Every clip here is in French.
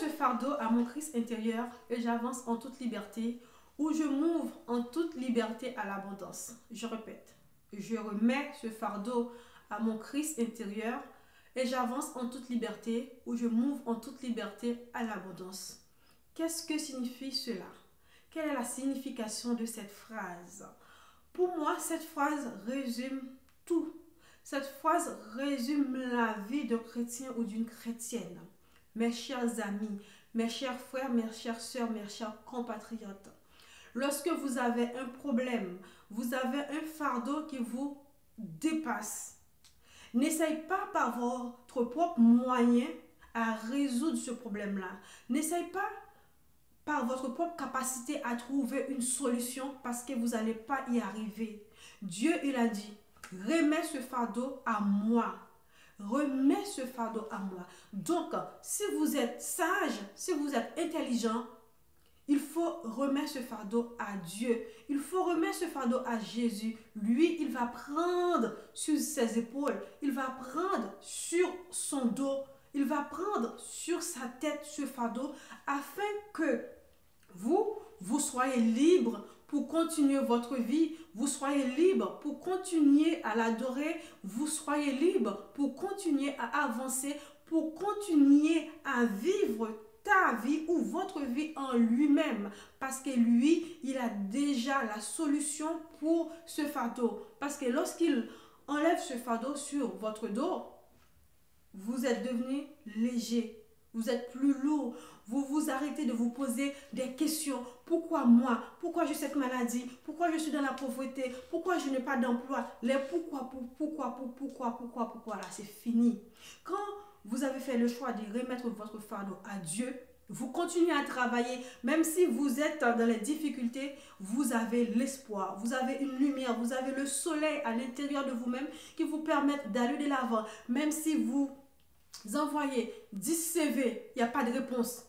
ce fardeau à mon Christ intérieur et j'avance en toute liberté, ou je m'ouvre en toute liberté à l'abondance. Je répète, je remets ce fardeau à mon Christ intérieur et j'avance en toute liberté, ou je m'ouvre en toute liberté à l'abondance. Qu'est-ce que signifie cela? Quelle est la signification de cette phrase? Pour moi, cette phrase résume tout. Cette phrase résume la vie d'un chrétien ou d'une chrétienne. Mes chers amis, mes chers frères, mes chères sœurs, mes chers compatriotes, lorsque vous avez un problème, vous avez un fardeau qui vous dépasse, n'essaye pas par votre propre moyen à résoudre ce problème-là. N'essaye pas par votre propre capacité à trouver une solution parce que vous n'allez pas y arriver. Dieu, il a dit, remets ce fardeau à moi. Remets ce fardeau à moi. Donc, si vous êtes sage, si vous êtes intelligent, il faut remettre ce fardeau à Dieu. Il faut remettre ce fardeau à Jésus. Lui, il va prendre sur ses épaules. Il va prendre sur son dos. Il va prendre sur sa tête ce fardeau afin que vous soyez libre pour continuer votre vie, vous soyez libre pour continuer à l'adorer, vous soyez libre pour continuer à avancer, pour continuer à vivre ta vie ou votre vie en lui-même. Parce que lui, il a déjà la solution pour ce fardeau. Parce que lorsqu'il enlève ce fardeau sur votre dos, vous êtes devenu léger. Vous êtes plus lourd. Vous vous arrêtez de vous poser des questions. Pourquoi moi? Pourquoi j'ai cette maladie? Pourquoi je suis dans la pauvreté? Pourquoi je n'ai pas d'emploi? Les pourquoi, là, c'est fini. Quand vous avez fait le choix de remettre votre fardeau à Dieu, vous continuez à travailler, même si vous êtes dans les difficultés, vous avez l'espoir, vous avez une lumière, vous avez le soleil à l'intérieur de vous-même qui vous permettent d'aller de l'avant. Même si vous envoyez 10 CV, il n'y a pas de réponse.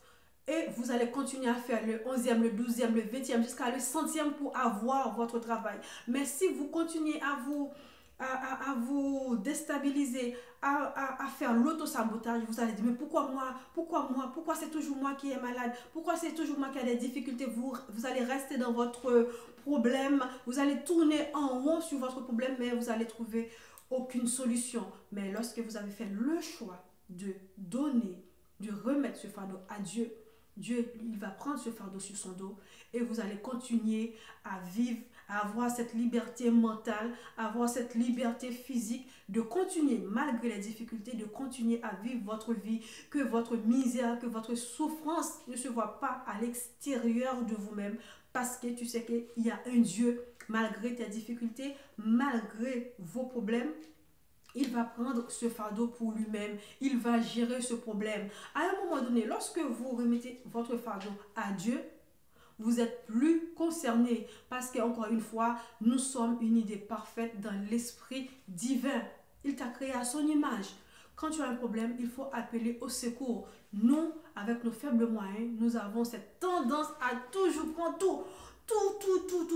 Et vous allez continuer à faire le 11e, le 12e, le 20e, jusqu'à le 100e pour avoir votre travail. Mais si vous continuez à vous déstabiliser, à faire l'autosabotage, vous allez dire, mais pourquoi moi? Pourquoi moi? Pourquoi c'est toujours moi qui est malade? Pourquoi c'est toujours moi qui a des difficultés? Vous allez rester dans votre problème, vous allez tourner en rond sur votre problème, mais vous allez trouver aucune solution. Mais lorsque vous avez fait le choix de donner, de remettre ce fardeau à Dieu, Dieu, il va prendre ce fardeau sur son dos et vous allez continuer à vivre, à avoir cette liberté mentale, à avoir cette liberté physique, de continuer malgré les difficultés, de continuer à vivre votre vie, que votre misère, que votre souffrance ne se voit pas à l'extérieur de vous-même parce que tu sais qu'il y a un Dieu, malgré tes difficultés, malgré vos problèmes. Il va prendre ce fardeau pour lui-même. Il va gérer ce problème. À un moment donné, lorsque vous remettez votre fardeau à Dieu, vous n'êtes plus concerné. Parce qu'encore une fois, nous sommes une idée parfaite dans l'esprit divin. Il t'a créé à son image. Quand tu as un problème, il faut appeler au secours. Nous, avec nos faibles moyens, nous avons cette tendance à toujours prendre tout.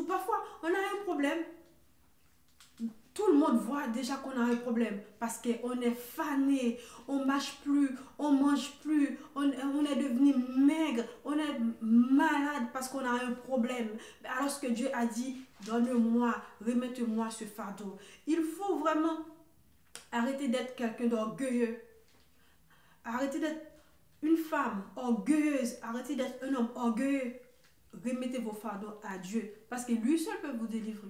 Parfois, on a un problème. Tout le monde voit déjà qu'on a un problème parce qu'on est fané, on ne marche plus, on ne mange plus, on est devenu maigre, on est malade parce qu'on a un problème. Alors que Dieu a dit, donne-moi, remette-moi ce fardeau. Il faut vraiment arrêter d'être quelqu'un d'orgueilleux, arrêter d'être une femme orgueilleuse, arrêter d'être un homme orgueilleux. Remettez vos fardeaux à Dieu parce que lui seul peut vous délivrer.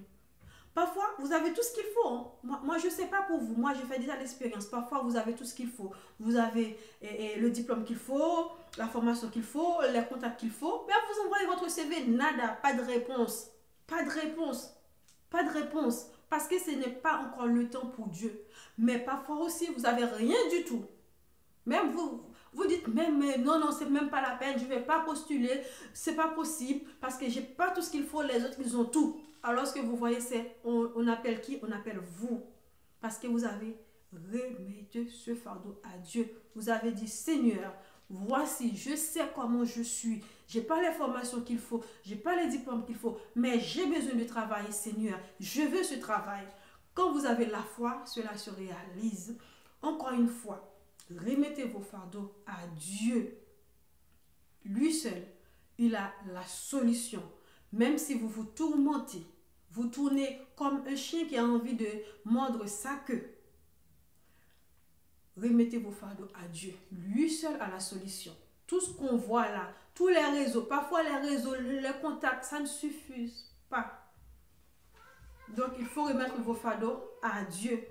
Parfois, vous avez tout ce qu'il faut. Hein. Moi, je ne sais pas pour vous. Moi, je fais déjà l'expérience. Parfois, vous avez tout ce qu'il faut. Vous avez le diplôme qu'il faut, la formation qu'il faut, les contacts qu'il faut. Mais vous envoyez votre CV, nada, pas de réponse. Pas de réponse. Pas de réponse. Parce que ce n'est pas encore le temps pour Dieu. Mais parfois aussi, vous n'avez rien du tout. Même vous dites, mais non, c'est même pas la peine. Je ne vais pas postuler. C'est pas possible. Parce que je n'ai pas tout ce qu'il faut. Les autres, ils ont tout. Alors, ce que vous voyez, c'est, on appelle qui? On appelle vous. Parce que vous avez remis ce fardeau à Dieu. Vous avez dit, Seigneur, voici, je sais comment je suis. Je n'ai pas les formations qu'il faut. Je n'ai pas les diplômes qu'il faut. Mais j'ai besoin de travailler, Seigneur. Je veux ce travail. Quand vous avez la foi, cela se réalise. Encore une fois, remettez vos fardeaux à Dieu. Lui seul, il a la solution. Même si vous vous tourmentez, vous tournez comme un chien qui a envie de mordre sa queue, remettez vos fardeaux à Dieu. Lui seul a la solution. Tout ce qu'on voit là, tous les réseaux, parfois les réseaux, les contacts, ça ne suffit pas. Donc il faut remettre vos fardeaux à Dieu.